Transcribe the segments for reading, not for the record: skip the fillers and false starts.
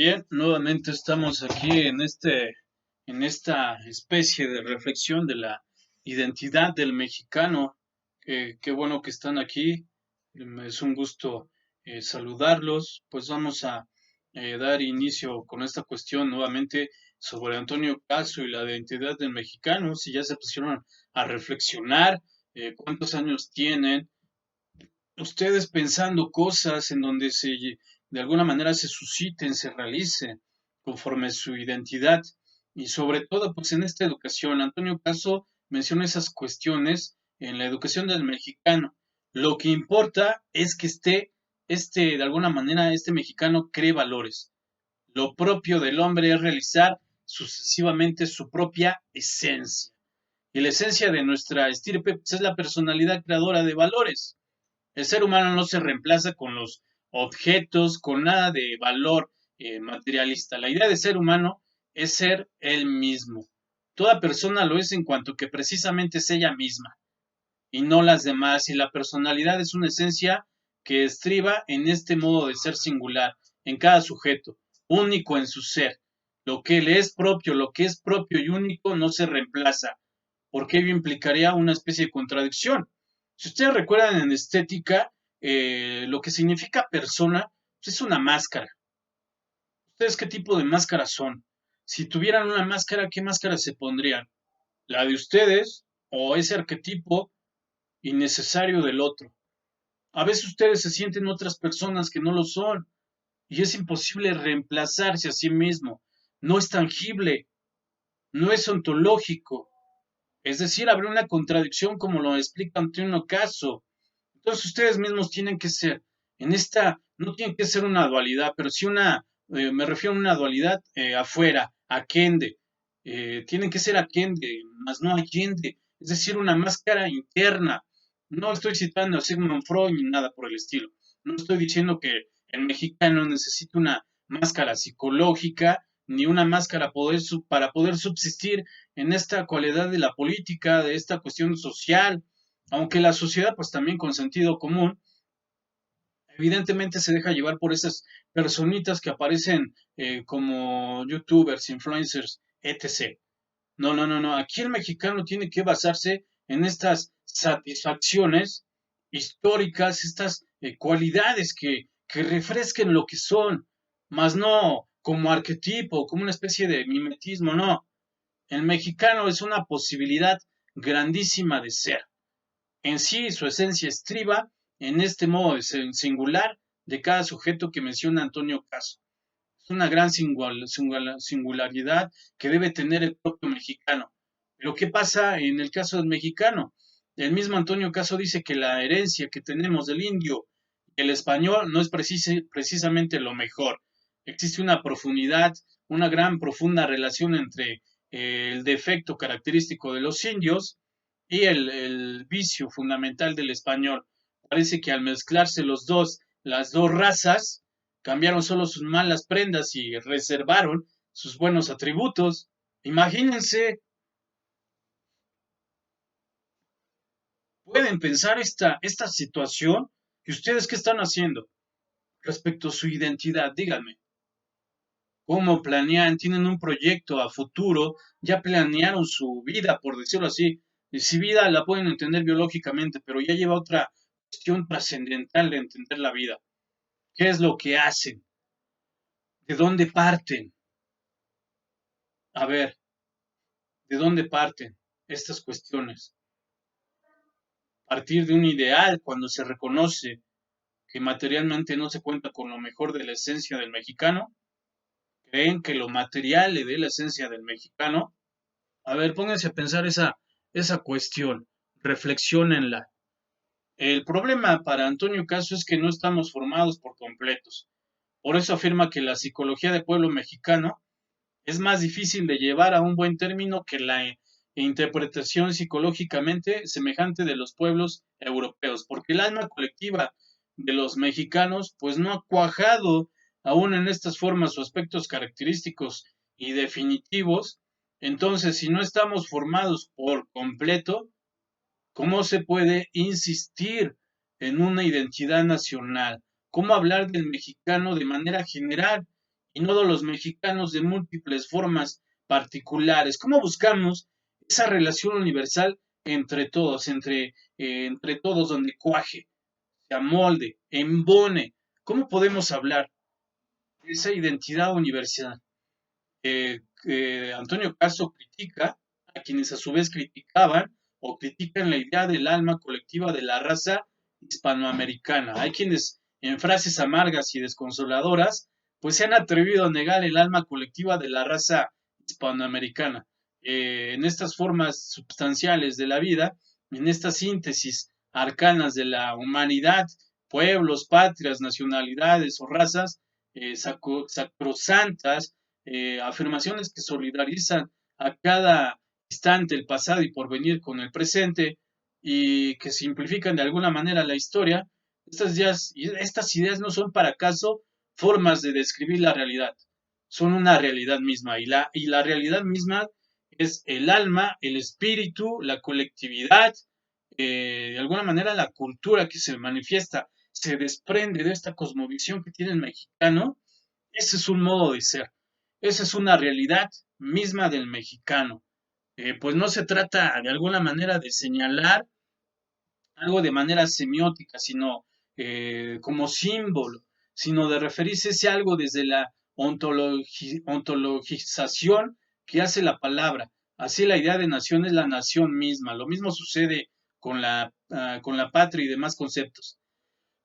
Bien, nuevamente estamos aquí en esta especie de reflexión de la identidad del mexicano. Qué bueno que están aquí. Es un gusto saludarlos. Pues vamos a dar inicio con esta cuestión nuevamente sobre Antonio Caso y la identidad del mexicano. Si ya se pusieron a reflexionar, cuántos años tienen, ustedes pensando cosas en donde de alguna manera se susciten, se realicen conforme su identidad y sobre todo pues en esta educación. Antonio Caso menciona esas cuestiones en la educación del mexicano. Lo que importa es que de alguna manera, este mexicano cree valores. Lo propio del hombre es realizar sucesivamente su propia esencia. Y la esencia de nuestra estirpe pues, es la personalidad creadora de valores. El ser humano no se reemplaza con los objetos, con nada de valor materialista. La idea de ser humano es ser él mismo. Toda persona lo es en cuanto que precisamente es ella misma y no las demás. Y la personalidad es una esencia que estriba en este modo de ser singular, en cada sujeto, único en su ser. Lo que le es propio, lo que es propio y único no se reemplaza, porque ello implicaría una especie de contradicción. Si ustedes recuerdan en estética, lo que significa persona pues es una máscara. ¿Ustedes qué tipo de máscara son? Si tuvieran una máscara, ¿qué máscara se pondrían? ¿La de ustedes o ese arquetipo innecesario del otro? A veces ustedes se sienten otras personas que no lo son y es imposible reemplazarse a sí mismo. No es tangible, no es ontológico. Es decir, habrá una contradicción como lo explica Antonio Caso. Entonces ustedes mismos tienen que ser, no tiene que ser una dualidad, pero sí me refiero a una dualidad afuera, aquende. Tienen que ser aquende, más no allende. Es decir, una máscara interna. No estoy citando a Sigmund Freud ni nada por el estilo. No estoy diciendo que el mexicano necesite una máscara psicológica ni una máscara para poder subsistir en esta cualidad de la política, de esta cuestión social, aunque la sociedad, pues también con sentido común, evidentemente se deja llevar por esas personitas que aparecen como youtubers, influencers, etc. No, no, no, no. Aquí el mexicano tiene que basarse en estas satisfacciones históricas, estas cualidades que refresquen lo que son, más no como arquetipo, como una especie de mimetismo, no. El mexicano es una posibilidad grandísima de ser. En sí, su esencia estriba en este modo de singular de cada sujeto que menciona Antonio Caso. Es una gran singularidad que debe tener el propio mexicano. Lo que pasa en el caso del mexicano, el mismo Antonio Caso dice que la herencia que tenemos del indio y el español no es precisamente lo mejor. Existe una profundidad, una gran profunda relación entre el defecto característico de los indios y el vicio fundamental del español. Parece que al mezclarse las dos razas, cambiaron solo sus malas prendas y reservaron sus buenos atributos. Imagínense, pueden pensar esta situación y ustedes qué están haciendo respecto a su identidad, díganme. ¿Cómo planean? ¿Tienen un proyecto a futuro? ¿Ya planearon su vida, por decirlo así? Y si vida la pueden entender biológicamente, pero ya lleva otra cuestión trascendental de entender la vida. ¿Qué es lo que hacen? ¿De dónde parten? A ver, ¿de dónde parten estas cuestiones? Partir de un ideal cuando se reconoce que materialmente no se cuenta con lo mejor de la esencia del mexicano, creen que lo material le dé la esencia del mexicano. A ver, pónganse a pensar esa cuestión, reflexionenla. El problema para Antonio Caso es que no estamos formados por completos. Por eso afirma que la psicología del pueblo mexicano es más difícil de llevar a un buen término que la interpretación psicológicamente semejante de los pueblos europeos, porque el alma colectiva de los mexicanos pues no ha cuajado aún en estas formas o aspectos característicos y definitivos. Entonces, si no estamos formados por completo, ¿cómo se puede insistir en una identidad nacional? ¿Cómo hablar del mexicano de manera general y no de los mexicanos de múltiples formas particulares. ¿Cómo buscamos esa relación universal entre todos, entre todos donde cuaje, se amolde, embone? ¿Cómo podemos hablar de esa identidad universal? Antonio Caso critica a quienes a su vez criticaban o critican la idea del alma colectiva de la raza hispanoamericana. Hay quienes en frases amargas y desconsoladoras pues se han atrevido a negar el alma colectiva de la raza hispanoamericana. En estas formas substanciales de la vida, en estas síntesis arcanas de la humanidad, pueblos, patrias, nacionalidades o razas sacrosantas, afirmaciones que solidarizan a cada instante el pasado y porvenir con el presente y que simplifican de alguna manera la historia, estas ideas no son para acaso formas de describir la realidad, son una realidad misma y la realidad misma es el alma, el espíritu, la colectividad, de alguna manera la cultura que se manifiesta, se desprende de esta cosmovisión que tiene el mexicano. Ese es un modo de ser, esa es una realidad misma del mexicano. Pues no se trata de alguna manera de señalar algo de manera semiótica, sino como símbolo, sino de referirse a algo desde la ontologización que hace la palabra. Así la idea de nación es la nación misma. Lo mismo sucede con la patria y demás conceptos.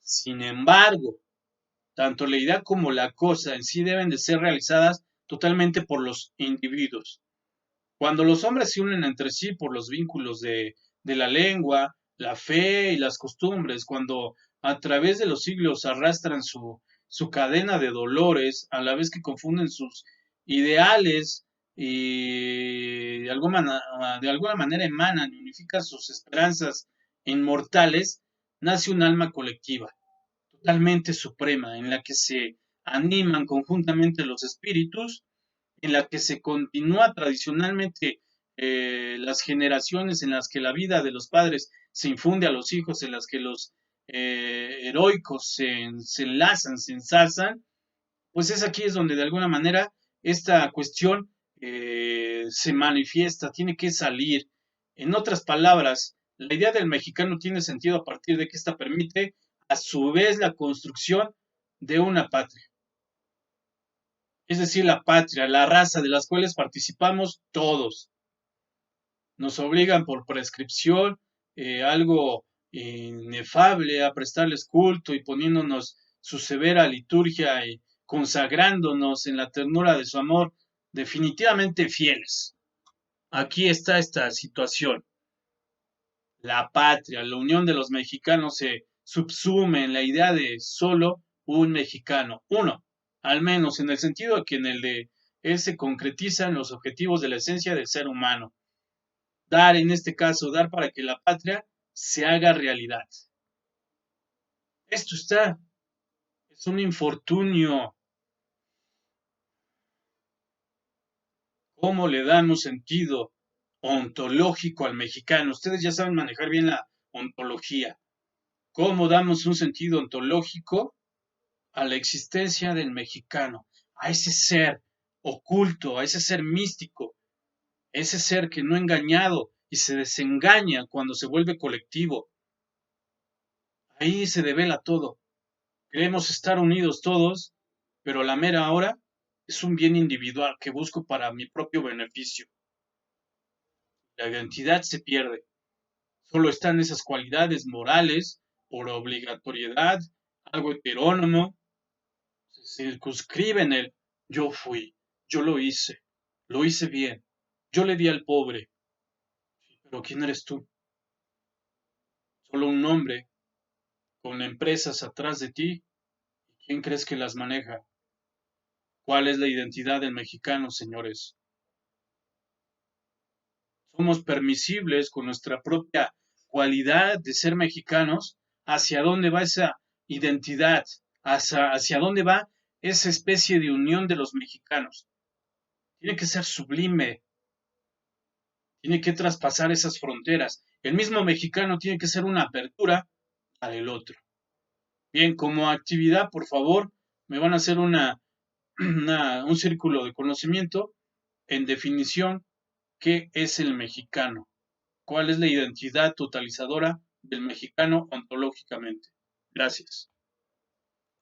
Sin embargo, tanto la idea como la cosa en sí deben de ser realizadas totalmente por los individuos. Cuando los hombres se unen entre sí por los vínculos de la lengua, la fe y las costumbres, cuando a través de los siglos arrastran su cadena de dolores, a la vez que confunden sus ideales y de alguna manera emanan y unifican sus esperanzas inmortales, nace un alma colectiva totalmente suprema, en la que se animan conjuntamente los espíritus, en la que se continúa tradicionalmente las generaciones en las que la vida de los padres se infunde a los hijos, en las que los heroicos se enlazan, se ensalzan, pues aquí es donde de alguna manera esta cuestión se manifiesta, tiene que salir. En otras palabras, la idea del mexicano tiene sentido a partir de que ésta permite a su vez la construcción de una patria. Es decir, la patria, la raza de las cuales participamos todos. Nos obligan por prescripción algo inefable a prestarles culto y poniéndonos su severa liturgia y consagrándonos en la ternura de su amor, definitivamente fieles. Aquí está esta situación. La patria, la unión de los mexicanos se subsume en la idea de solo un mexicano, uno, al menos en el sentido de que en el de él se concretizan los objetivos de la esencia del ser humano. Dar, en este caso, dar para que la patria se haga realidad. Esto es un infortunio. ¿Cómo le damos sentido ontológico al mexicano? Ustedes ya saben manejar bien la ontología. ¿Cómo damos un sentido ontológico a la existencia del mexicano? A ese ser oculto, a ese ser místico, ese ser que no ha engañado y se desengaña cuando se vuelve colectivo. Ahí se devela todo. Queremos estar unidos todos, pero a la mera hora es un bien individual que busco para mi propio beneficio. La identidad se pierde. Solo están esas cualidades morales por obligatoriedad, algo heterónomo, se circunscribe en el yo fui, yo lo hice bien, yo le di al pobre. Pero ¿quién eres tú? Solo un hombre con empresas atrás de ti. ¿Quién crees que las maneja? ¿Cuál es la identidad del mexicano, señores? Somos permisibles con nuestra propia cualidad de ser mexicanos. ¿Hacia dónde va esa identidad? ¿Hacia dónde va esa especie de unión de los mexicanos? Tiene que ser sublime, tiene que traspasar esas fronteras. El mismo mexicano tiene que ser una apertura al otro. Bien, como actividad, por favor, me van a hacer un círculo de conocimiento. En definición, ¿qué es el mexicano? ¿Cuál es la identidad totalizadora del mexicano ontológicamente? Gracias.